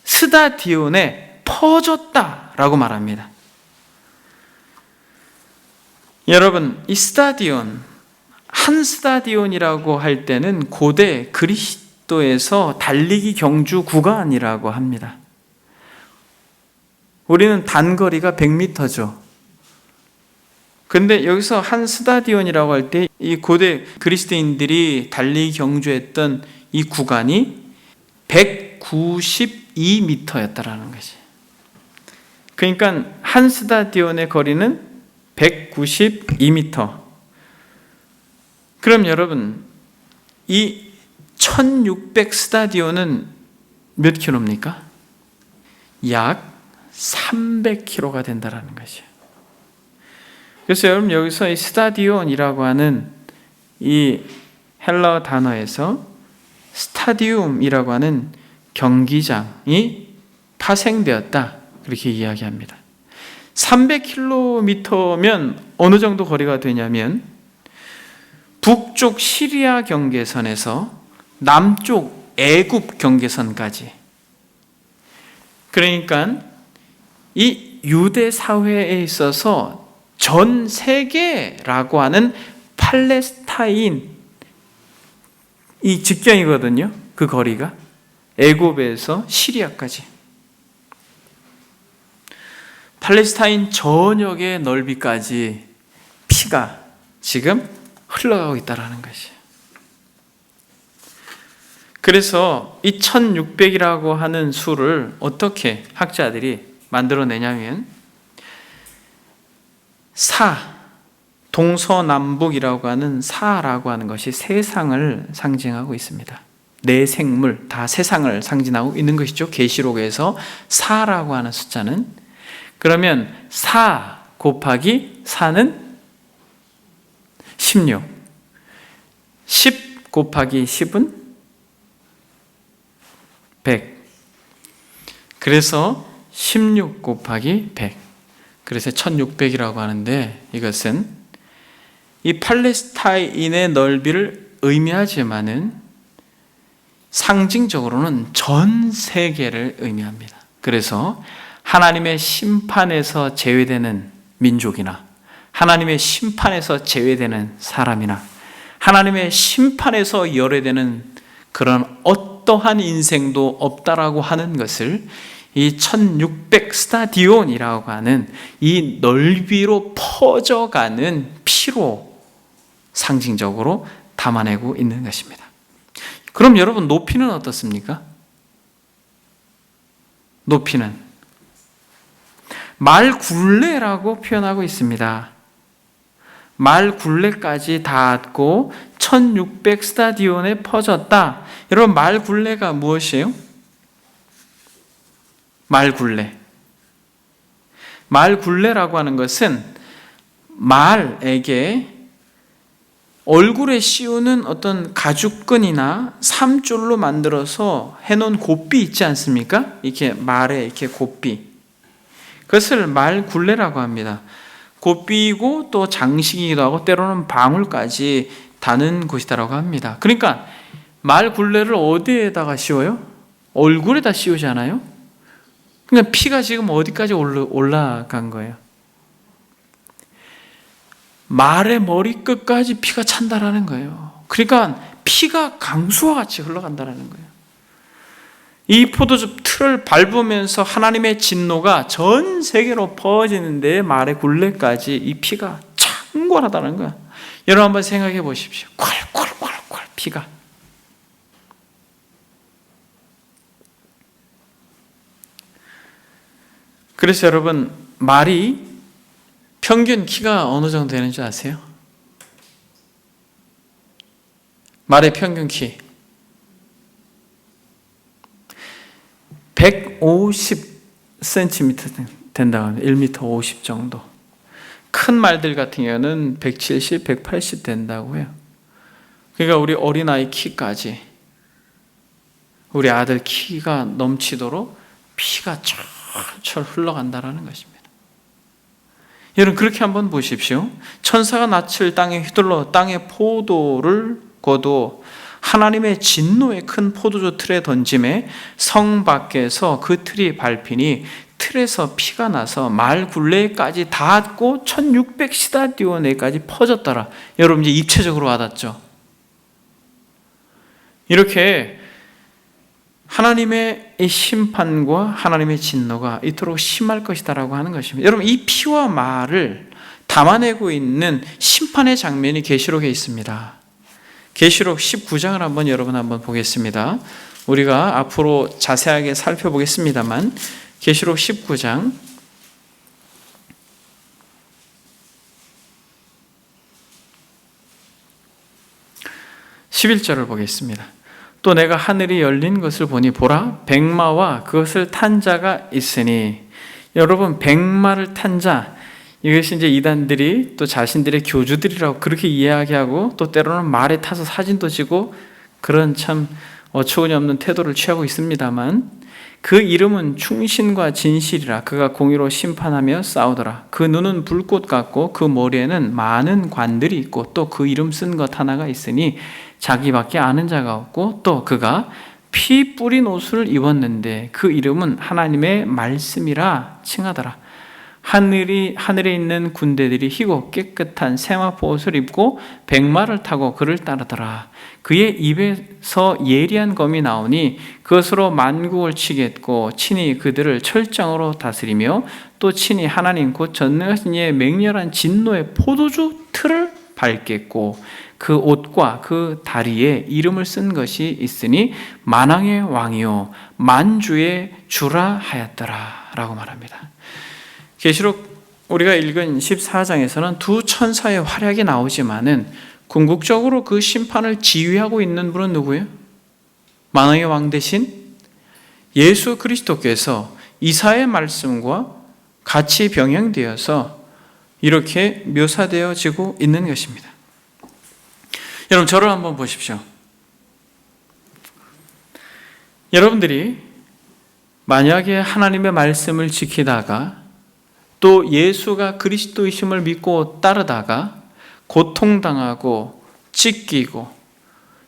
스타디온에 퍼졌다라고 말합니다. 여러분, 이 스타디온, 한 스타디온이라고 할 때는 고대 그리스도에서 달리기 경주 구간이라고 합니다. 우리는 단거리가 100m죠. 근데 여기서 한 스타디온이라고 할 때 이 고대 그리스도인들이 달리기 경주했던 이 구간이 192m였다라는 것이. 그러니까 한 스타디온의 거리는 192m. 그럼 여러분, 이 1600 스타디온은 몇 킬로입니까? 약 300km가 된다라는 것이에요. 그래서 여러분, 여기서 이 스타디온이라고 하는 이 헬라어 단어에서 스타디움이라고 하는 경기장이 파생되었다, 그렇게 이야기합니다. 300km면 어느 정도 거리가 되냐면 북쪽 시리아 경계선에서 남쪽 애굽 경계선까지. 그러니까 이 유대 사회에 있어서 전 세계라고 하는 팔레스타인 이 직경이거든요. 그 거리가 애굽에서 시리아까지. 팔레스타인 전역의 넓이까지 피가 지금 흘러가고 있다는 것이에요. 그래서 이 1600이라고 하는 수를 어떻게 학자들이 만들어내냐면 동서남북이라고 하는 사라고 하는 것이 세상을 상징하고 있습니다. 네 생물, 다 세상을 상징하고 있는 것이죠. 계시록에서 사라고 하는 숫자는. 그러면 4 곱하기 4는 16. 10 곱하기 10은 100. 그래서 16 곱하기 100. 그래서 1600이라고 하는데, 이것은 이 팔레스타인의 넓이를 의미하지만은 상징적으로는 전 세계를 의미합니다. 그래서 하나님의 심판에서 제외되는 민족이나 하나님의 심판에서 제외되는 사람이나 하나님의 심판에서 열애되는 그런 어떠한 인생도 없다라고 하는 것을 이 1600 스타디온이라고 하는 이 넓이로 퍼져가는 피로 상징적으로 담아내고 있는 것입니다. 그럼 여러분, 높이는 어떻습니까? 높이는 말굴레라고 표현하고 있습니다. 말굴레까지 닿았고 1600 스타디온에 퍼졌다. 여러분, 말굴레가 무엇이에요? 말굴레라고 하는 것은 말에게 얼굴에 씌우는 어떤 가죽끈이나 삼줄로 만들어서 해놓은 곱비 있지 않습니까? 이렇게 말에 이렇게 곱비. 그것을 말굴레라고 합니다. 곱비이고 또 장식이기도 하고 때로는 방울까지 다는 곳이다라고 합니다. 그러니까 말굴레를 어디에다가 씌워요? 얼굴에다 씌우잖아요. 그러니까 피가 지금 어디까지 올라간 거예요? 말의 머리끝까지 피가 찬다라는 거예요. 그러니까 피가 강수와 같이 흘러간다라는 거예요. 이 포도즙 틀을 밟으면서 하나님의 진노가 전 세계로 퍼지는데 말의 굴레까지 이 피가 창궐하다는 거야. 여러분 한번 생각해 보십시오. 콸콸콸콸 피가. 그래서 여러분, 말이 평균 키가 어느 정도 되는 줄 아세요? 말의 평균 키 150cm 된다고 합니다. 1m 50 정도. 큰 말들 같은 경우는 170, 180 된다고 해요. 그러니까 우리 어린아이 키까지, 우리 아들 키가 넘치도록 피가 철철 흘러간다는 것입니다. 여러분 그렇게 한번 보십시오. 천사가 낯을 땅에 휘둘러 땅에 포도를 거둬 하나님의 진노의 큰 포도주 틀에 던짐에 성 밖에서 그 틀이 밟히니 틀에서 피가 나서 말 굴레까지 닿았고 1600시다디오네까지 퍼졌더라. 여러분 이제 입체적으로 와닿죠. 이렇게 하나님의 이 심판과 하나님의 진노가 이토록 심할 것이다라고 하는 것입니다. 여러분 이 피와 말을 담아내고 있는 심판의 장면이 계시록에 있습니다. 계시록 19장을 한번 여러분 한번 보겠습니다. 우리가 앞으로 자세하게 살펴보겠습니다만 계시록 19장 11절을 보겠습니다. 또 내가 하늘이 열린 것을 보니 보라 백마와 그것을 탄 자가 있으니, 여러분 백마를 탄 자, 이것이 이제 이단들이 또 자신들의 교주들이라고 그렇게 이야기하고 또 때로는 말에 타서 사진도 찍고 그런 참 어처구니 없는 태도를 취하고 있습니다만, 그 이름은 충신과 진실이라. 그가 공의로 심판하며 싸우더라. 그 눈은 불꽃 같고 그 머리에는 많은 관들이 있고 또 그 이름 쓴 것 하나가 있으니 자기밖에 아는 자가 없고, 또 그가 피 뿌린 옷을 입었는데 그 이름은 하나님의 말씀이라 칭하더라. 하늘에 있는 군대들이 희고 깨끗한 세마포 옷을 입고 백마를 타고 그를 따르더라. 그의 입에서 예리한 검이 나오니 그것으로 만국을 치겠고 친히 그들을 철장으로 다스리며 또 친히 하나님 곧 전능하신 이의 맹렬한 진노의 포도주 틀을 밟겠고 그 옷과 그 다리에 이름을 쓴 것이 있으니 만왕의 왕이요 만주의 주라 하였더라 라고 말합니다. 계시록 우리가 읽은 14장에서는 두 천사의 활약이 나오지만은 궁극적으로 그 심판을 지휘하고 있는 분은 누구예요? 만왕의 왕 대신 예수 그리스도께서 이사의 말씀과 같이 병행되어서 이렇게 묘사되어지고 있는 것입니다. 여러분 저를 한번 보십시오. 여러분들이 만약에 하나님의 말씀을 지키다가 또 예수가 그리스도이심을 믿고 따르다가 고통당하고 찢기고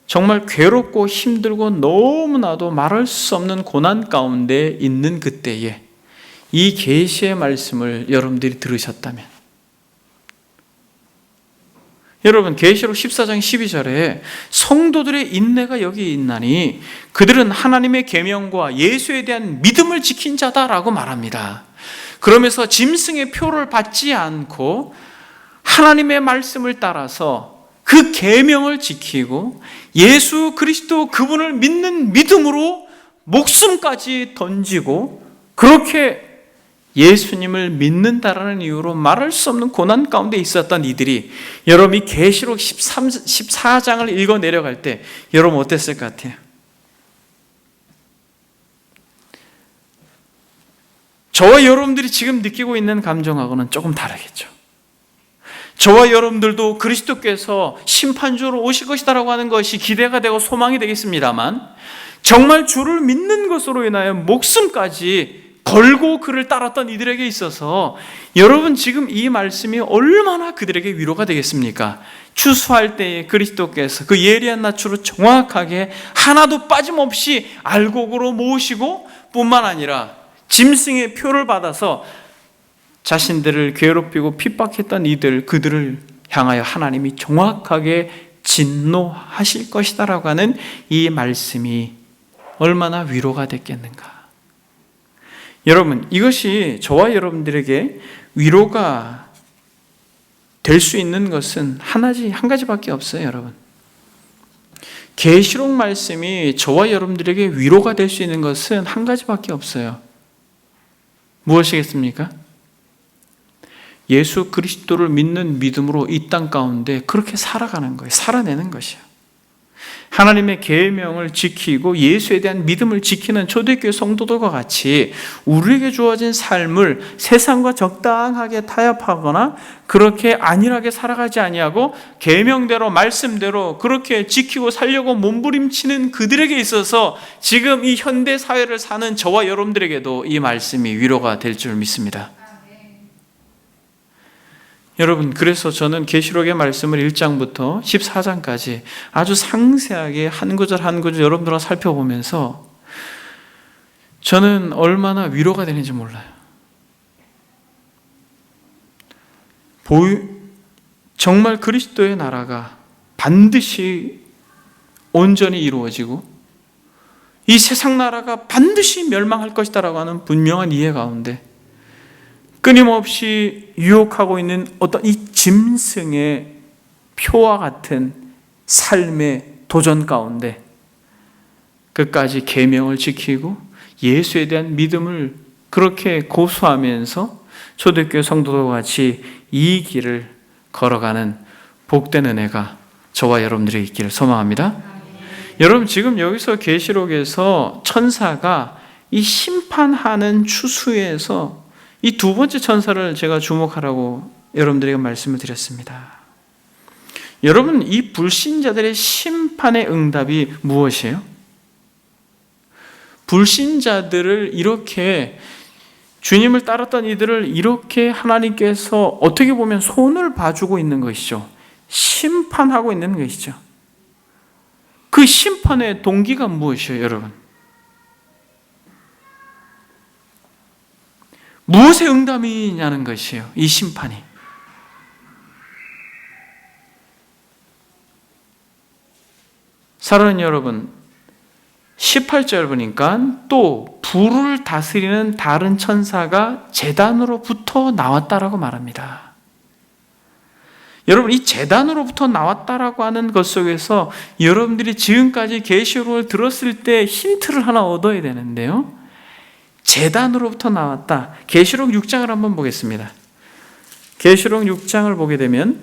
정말 괴롭고 힘들고 너무나도 말할 수 없는 고난 가운데 있는 그때에 이 계시의 말씀을 여러분들이 들으셨다면, 여러분 계시록 14장 12절에 성도들의 인내가 여기 있나니 그들은 하나님의 계명과 예수에 대한 믿음을 지킨 자다라고 말합니다. 그러면서 짐승의 표를 받지 않고 하나님의 말씀을 따라서 그 계명을 지키고 예수 그리스도 그분을 믿는 믿음으로 목숨까지 던지고 그렇게 예수님을 믿는다라는 이유로 말할 수 없는 고난 가운데 있었던 이들이, 여러분이 계시록 14장을 읽어 내려갈 때 여러분 어땠을 것 같아요? 저와 여러분들이 지금 느끼고 있는 감정하고는 조금 다르겠죠. 저와 여러분들도 그리스도께서 심판주로 오실 것이다라고 하는 것이 기대가 되고 소망이 되겠습니다만, 정말 주를 믿는 것으로 인하여 목숨까지 걸고 그를 따랐던 이들에게 있어서 여러분 지금 이 말씀이 얼마나 그들에게 위로가 되겠습니까? 추수할 때에 그리스도께서 그 예리한 낯으로 정확하게 하나도 빠짐없이 알곡으로 모으시고 뿐만 아니라 짐승의 표를 받아서 자신들을 괴롭히고 핍박했던 그들을 향하여 하나님이 정확하게 진노하실 것이다라고 하는 이 말씀이 얼마나 위로가 됐겠는가. 여러분 이것이 저와 여러분들에게 위로가 될 수 있는 것은 한 가지밖에 없어요. 여러분 계시록 말씀이 저와 여러분들에게 위로가 될 수 있는 것은 한 가지밖에 없어요. 무엇이겠습니까? 예수 그리스도를 믿는 믿음으로 이 땅 가운데 그렇게 살아가는 거예요. 살아내는 것이에요. 하나님의 계명을 지키고 예수에 대한 믿음을 지키는 초대교회 성도들과 같이 우리에게 주어진 삶을 세상과 적당하게 타협하거나 그렇게 안일하게 살아가지 아니하고 계명대로 말씀대로 그렇게 지키고 살려고 몸부림치는 그들에게 있어서 지금 이 현대 사회를 사는 저와 여러분들에게도 이 말씀이 위로가 될 줄 믿습니다. 여러분, 그래서 저는 계시록의 말씀을 1장부터 14장까지 아주 상세하게 한 구절 한 구절 여러분들과 살펴보면서 저는 얼마나 위로가 되는지 몰라요. 정말 그리스도의 나라가 반드시 온전히 이루어지고 이 세상 나라가 반드시 멸망할 것이다라고 하는 분명한 이해 가운데 끊임없이 유혹하고 있는 어떤 이 짐승의 표와 같은 삶의 도전 가운데 끝까지 계명을 지키고 예수에 대한 믿음을 그렇게 고수하면서 초대교회 성도들과 같이 이 길을 걸어가는 복된 은혜가 저와 여러분들에게 있기를 소망합니다. 여러분, 지금 여기서 계시록에서 천사가 이 심판하는 추수에서 이 두 번째 천사를 제가 주목하라고 여러분들에게 말씀을 드렸습니다. 여러분, 이 불신자들의 심판의 응답이 무엇이에요? 불신자들을 이렇게, 주님을 따랐던 이들을 이렇게 하나님께서 어떻게 보면 손을 봐주고 있는 것이죠. 심판하고 있는 것이죠. 그 심판의 동기가 무엇이에요, 여러분? 무엇의 응답이냐는 것이에요, 이 심판이. 사랑하는 여러분, 18절 보니까 또 불을 다스리는 다른 천사가 제단으로부터 나왔다라고 말합니다. 여러분, 이 제단으로부터 나왔다라고 하는 것 속에서 여러분들이 지금까지 계시록을 들었을 때 힌트를 하나 얻어야 되는데요. 제단으로부터 나왔다. 계시록 6장을 한번 보겠습니다. 계시록 6장을 보게 되면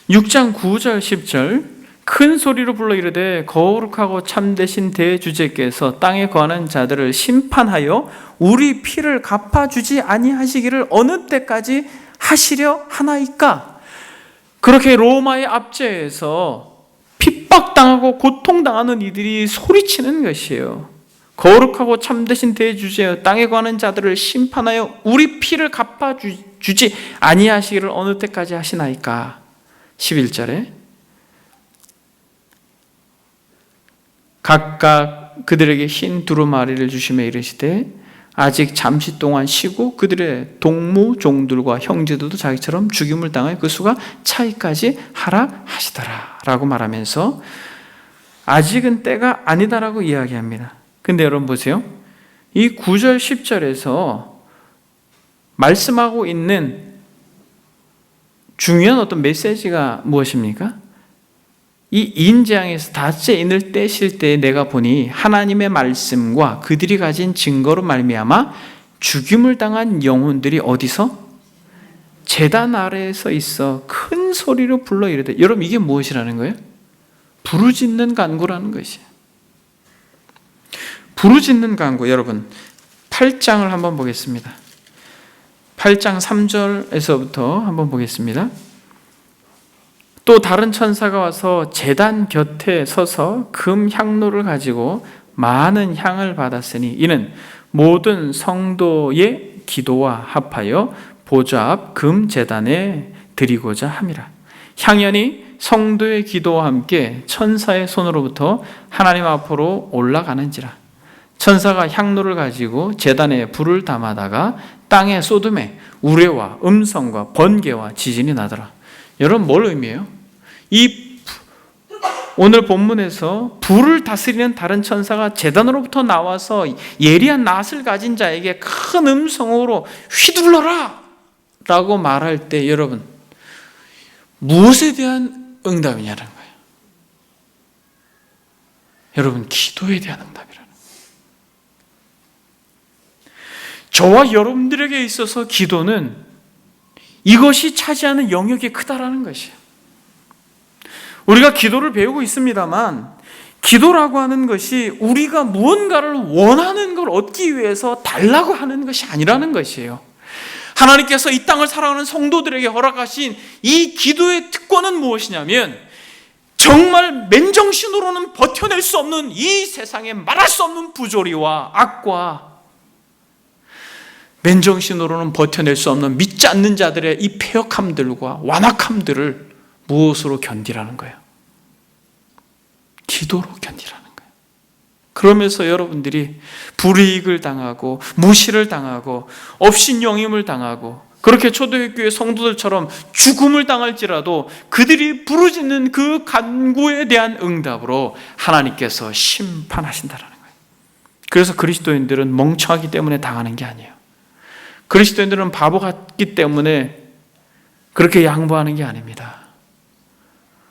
6장 9절 10절 큰 소리로 불러 이르되 거룩하고 참되신 대주제께서 땅에 거하는 자들을 심판하여 우리 피를 갚아주지 아니하시기를 어느 때까지 하시려 하나이까. 그렇게 로마의 압제에서 핍박당하고 고통당하는 이들이 소리치는 것이에요. 거룩하고 참되신 대주제여 땅에 관한 자들을 심판하여 우리 피를 갚아주지 아니하시기를 어느 때까지 하시나이까. 11절에 각각 그들에게 흰 두루마리를 주시며 이르시되 아직 잠시 동안 쉬고 그들의 동무 종들과 형제들도 자기처럼 죽임을 당하여 그 수가 차이까지 하라 하시더라 라고 말하면서 아직은 때가 아니다라고 이야기합니다. 근데 여러분 보세요. 이 9절 10절에서 말씀하고 있는 중요한 어떤 메시지가 무엇입니까? 이 인재앙에서 닷새 인을 떼실 때 내가 보니 하나님의 말씀과 그들이 가진 증거로 말미암아 죽임을 당한 영혼들이 어디서? 제단 아래에서 있어 큰 소리로 불러 이르되. 여러분, 이게 무엇이라는 거예요? 부르짖는 간구라는 것이에요. 부르짖는 간구. 여러분, 8장을 한번 보겠습니다. 8장 3절에서부터 한번 보겠습니다. 또 다른 천사가 와서 제단 곁에 서서 금 향로를 가지고 많은 향을 받았으니 이는 모든 성도의 기도와 합하여 보좌 앞 금 제단에 드리고자 함이라. 향연이 성도의 기도와 함께 천사의 손으로부터 하나님 앞으로 올라가는지라. 천사가 향로를 가지고 제단에 불을 담아다가 땅에 쏟음에 우레와 음성과 번개와 지진이 나더라. 여러분, 뭘 의미해요? 오늘 본문에서 불을 다스리는 다른 천사가 제단으로부터 나와서 예리한 낫을 가진 자에게 큰 음성으로 휘둘러라 라고 말할 때 여러분, 무엇에 대한 응답이냐는 거예요. 여러분, 기도에 대한 응답이라는 거예요. 저와 여러분들에게 있어서 기도는 이것이 차지하는 영역이 크다라는 것이에요. 우리가 기도를 배우고 있습니다만 기도라고 하는 것이 우리가 무언가를 원하는 걸 얻기 위해서 달라고 하는 것이 아니라는 것이에요. 하나님께서 이 땅을 살아가는 성도들에게 허락하신 이 기도의 특권은 무엇이냐면 정말 맨정신으로는 버텨낼 수 없는 이 세상에 말할 수 없는 부조리와 악과 맨정신으로는 버텨낼 수 없는 믿지 않는 자들의 이 패역함들과 완악함들을 무엇으로 견디라는 거예요? 기도로 견디라는 거예요. 그러면서 여러분들이 불이익을 당하고 무시를 당하고 업신여김을 당하고 그렇게 초대교회 성도들처럼 죽음을 당할지라도 그들이 부르짖는 그 간구에 대한 응답으로 하나님께서 심판하신다는 거예요. 그래서 그리스도인들은 멍청하기 때문에 당하는 게 아니에요. 그리스도인들은 바보 같기 때문에 그렇게 양보하는 게 아닙니다.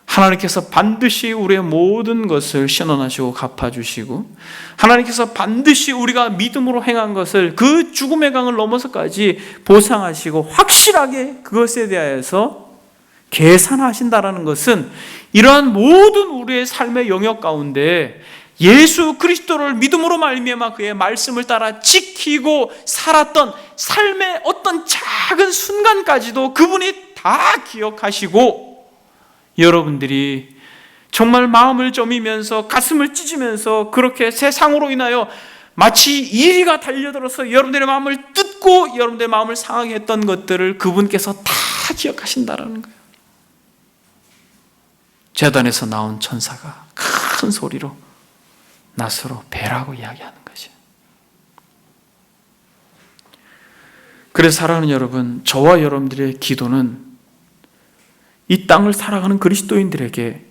하나님께서 반드시 우리의 모든 것을 신원하시고 갚아주시고 하나님께서 반드시 우리가 믿음으로 행한 것을 그 죽음의 강을 넘어서까지 보상하시고 확실하게 그것에 대하여서 계산하신다는 것은 이러한 모든 우리의 삶의 영역 가운데 예수 그리스도를 믿음으로 말미암아 그의 말씀을 따라 지키고 살았던 삶의 어떤 작은 순간까지도 그분이 다 기억하시고 여러분들이 정말 마음을 저미면서 가슴을 찢으면서 그렇게 세상으로 인하여 마치 이리가 달려들어서 여러분들의 마음을 뜯고 여러분들의 마음을 상하게 했던 것들을 그분께서 다 기억하신다는 거예요. 제단에서 나온 천사가 큰 소리로 낫으로 배라고 이야기하는 것이에요. 그래서 사랑하는 여러분, 저와 여러분들의 기도는 이 땅을 살아가는 그리스도인들에게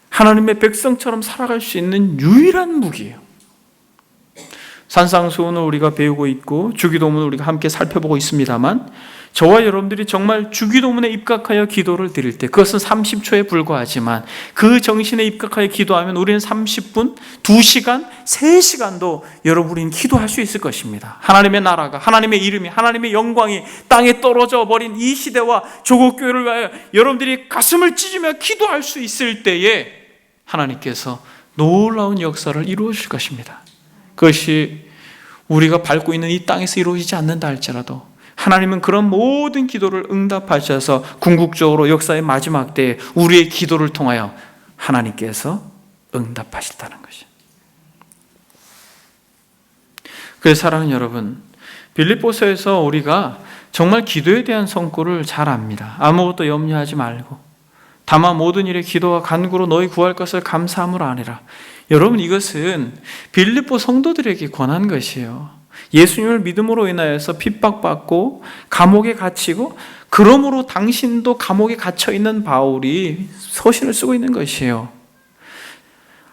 하나님의 백성처럼 살아갈 수 있는 유일한 무기예요. 산상수훈을 우리가 배우고 있고 주기도문을 우리가 함께 살펴보고 있습니다만 저와 여러분들이 정말 주기도문에 입각하여 기도를 드릴 때 그것은 30초에 불과하지만 그 정신에 입각하여 기도하면 우리는 30분, 2시간, 3시간도 여러분 우리는 기도할 수 있을 것입니다. 하나님의 나라가, 하나님의 이름이, 하나님의 영광이 땅에 떨어져 버린 이 시대와 조국교회를 위하여 여러분들이 가슴을 찢으며 기도할 수 있을 때에 하나님께서 놀라운 역사를 이루어 주실 것입니다. 그것이 우리가 밟고 있는 이 땅에서 이루어지지 않는다 할지라도 하나님은 그런 모든 기도를 응답하셔서 궁극적으로 역사의 마지막 때에 우리의 기도를 통하여 하나님께서 응답하신다는 것이죠. 그래서 사랑하는 여러분, 빌립보서에서 우리가 정말 기도에 대한 성구를 잘 압니다. 아무것도 염려하지 말고 다만 모든 일에 기도와 간구로 너희 구할 것을 감사함으로 아니라. 여러분, 이것은 빌립보 성도들에게 권한 것이에요. 예수님을 믿음으로 인하여서 핍박받고 감옥에 갇히고 그러므로 당신도 감옥에 갇혀있는 바울이 서신을 쓰고 있는 것이에요.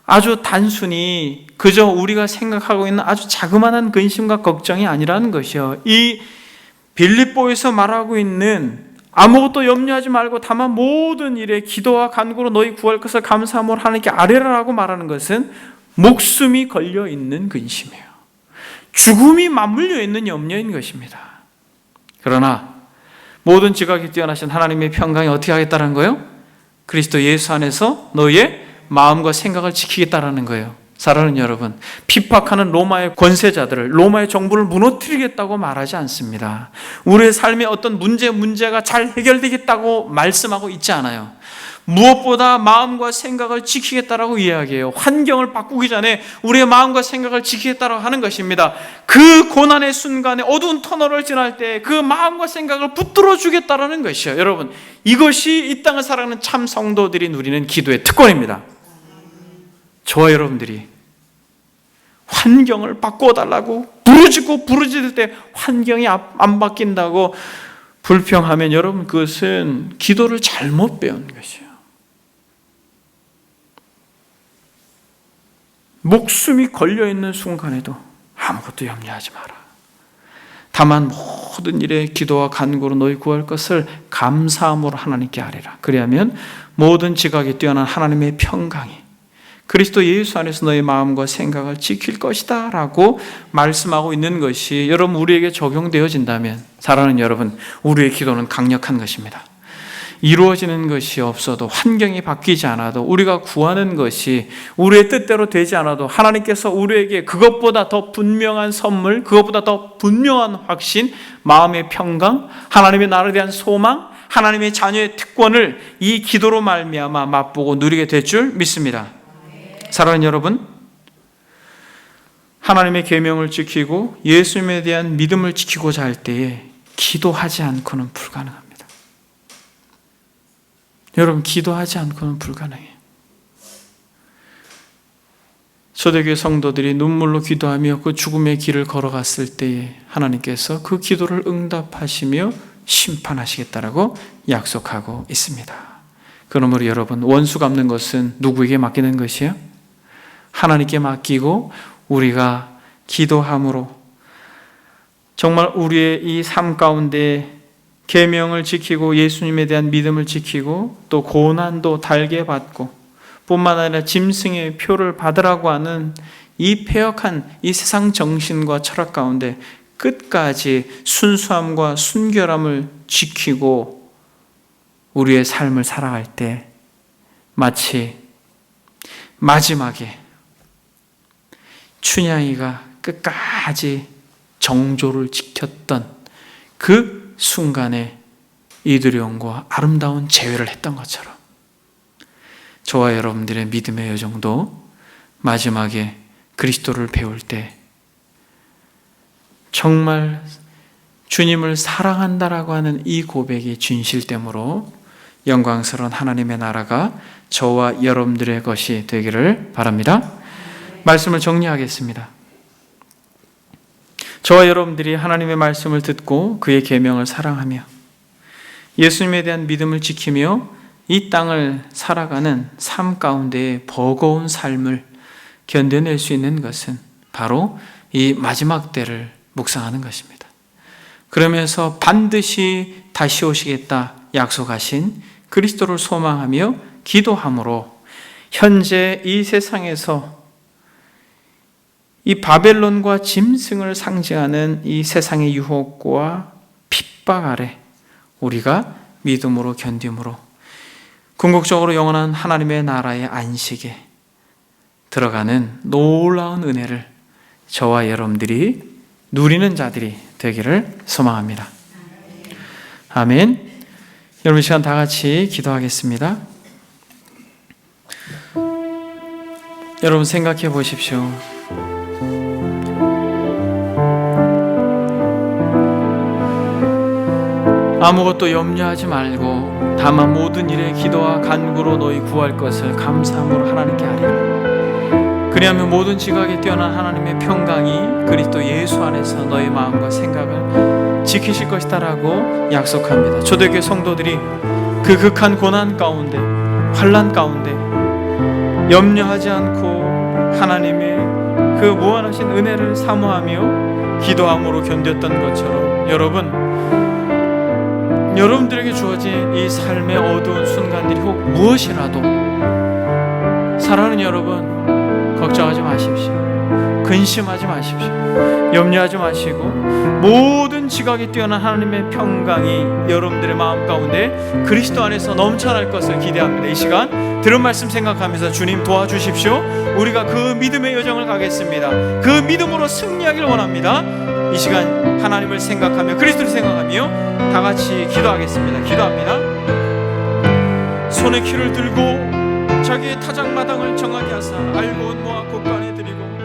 아주 단순히 그저 우리가 생각하고 있는 아주 자그마한 근심과 걱정이 아니라는 것이요. 이 빌립보에서 말하고 있는 아무것도 염려하지 말고 다만 모든 일에 기도와 간구로 너희 구할 것을 감사함으로 하나님께 아뢰라라고 말하는 것은 목숨이 걸려있는 근심이에요. 죽음이 맞물려 있는 염려인 것입니다. 그러나 모든 지각이 뛰어나신 하나님의 평강이 어떻게 하겠다는 거예요? 그리스도 예수 안에서 너희의 마음과 생각을 지키겠다는 거예요. 사랑하는 여러분, 핍박하는 로마의 권세자들을, 로마의 정부를 무너뜨리겠다고 말하지 않습니다. 우리의 삶의 어떤 문제가 잘 해결되겠다고 말씀하고 있지 않아요. 무엇보다 마음과 생각을 지키겠다라고 이야기해요. 환경을 바꾸기 전에 우리의 마음과 생각을 지키겠다라고 하는 것입니다. 그 고난의 순간에 어두운 터널을 지날 때 그 마음과 생각을 붙들어 주겠다라는 것이에요. 여러분, 이것이 이 땅을 살아가는 참 성도들이 누리는 기도의 특권입니다. 저와 여러분들이 환경을 바꿔달라고 부르짖을 때 환경이 안 바뀐다고 불평하면 여러분, 그것은 기도를 잘못 배운 것이에요. 목숨이 걸려있는 순간에도 아무것도 염려하지 마라. 다만 모든 일에 기도와 간구로 너희 구할 것을 감사함으로 하나님께 아뢰라. 그리하면 모든 지각이 뛰어난 하나님의 평강이 그리스도 예수 안에서 너희 마음과 생각을 지킬 것이다 라고 말씀하고 있는 것이 여러분 우리에게 적용되어진다면, 사랑하는 여러분, 우리의 기도는 강력한 것입니다. 이루어지는 것이 없어도, 환경이 바뀌지 않아도, 우리가 구하는 것이 우리의 뜻대로 되지 않아도 하나님께서 우리에게 그것보다 더 분명한 선물, 그것보다 더 분명한 확신, 마음의 평강, 하나님의 나라에 대한 소망, 하나님의 자녀의 특권을 이 기도로 말미암아 맛보고 누리게 될 줄 믿습니다. 사랑하는 여러분, 하나님의 계명을 지키고 예수님에 대한 믿음을 지키고자 할 때에 기도하지 않고는 불가능합니다. 여러분, 기도하지 않고는 불가능해요. 초대교회 성도들이 눈물로 기도하며 그 죽음의 길을 걸어갔을 때에 하나님께서 그 기도를 응답하시며 심판하시겠다라고 약속하고 있습니다. 그러므로 여러분, 원수 갚는 것은 누구에게 맡기는 것이요? 하나님께 맡기고 우리가 기도함으로 정말 우리의 이 삶 가운데 계명을 지키고 예수님에 대한 믿음을 지키고 또 고난도 달게 받고 뿐만 아니라 짐승의 표를 받으라고 하는 이 패역한 이 세상 정신과 철학 가운데 끝까지 순수함과 순결함을 지키고 우리의 삶을 살아갈 때 마치 마지막에 춘향이가 끝까지 정조를 지켰던 그 순간에 이두룡과 아름다운 재회를 했던 것처럼 저와 여러분들의 믿음의 여정도 마지막에 그리스도를 배울 때 정말 주님을 사랑한다라고 하는 이 고백이 진실됨으로 영광스러운 하나님의 나라가 저와 여러분들의 것이 되기를 바랍니다. 말씀을 정리하겠습니다. 저와 여러분들이 하나님의 말씀을 듣고 그의 계명을 사랑하며 예수님에 대한 믿음을 지키며 이 땅을 살아가는 삶 가운데의 버거운 삶을 견뎌낼 수 있는 것은 바로 이 마지막 때를 묵상하는 것입니다. 그러면서 반드시 다시 오시겠다 약속하신 그리스도를 소망하며 기도함으로 현재 이 세상에서 이 바벨론과 짐승을 상징하는 이 세상의 유혹과 핍박 아래 우리가 믿음으로 견딤으로 궁극적으로 영원한 하나님의 나라의 안식에 들어가는 놀라운 은혜를 저와 여러분들이 누리는 자들이 되기를 소망합니다. 아멘. 여러분, 이 시간 다 같이 기도하겠습니다. 여러분, 생각해 보십시오. 아무것도 염려하지 말고 다만 모든 일에 기도와 간구로 너희 구할 것을 감사함으로 하나님께 아뢰라. 그리하면 모든 지각에 뛰어난 하나님의 평강이 그리스도 예수 안에서 너희 마음과 생각을 지키실 것이다라고 약속합니다. 초대교회 성도들이 그 극한 고난 가운데 환난 가운데 염려하지 않고 하나님의 그 무한하신 은혜를 사모하며 기도함으로 견뎠던 것처럼 여러분들에게 주어진 이 삶의 어두운 순간들이 혹 무엇이라도 사랑하는 여러분, 걱정하지 마십시오. 근심하지 마십시오. 염려하지 마시고 모든 지각이 뛰어난 하나님의 평강이 여러분들의 마음 가운데 그리스도 안에서 넘쳐날 것을 기대합니다. 이 시간 들은 말씀 생각하면서 주님 도와주십시오. 우리가 그 믿음의 여정을 가겠습니다. 그 믿음으로 승리하길 원합니다. 이 시간 하나님을 생각하며 그리스도를 생각하며 다 같이 기도하겠습니다. 기도합니다. 손에 키를 들고 자기의 타작마당을 정하게 하사 알고 온 모아 곳간에 드리고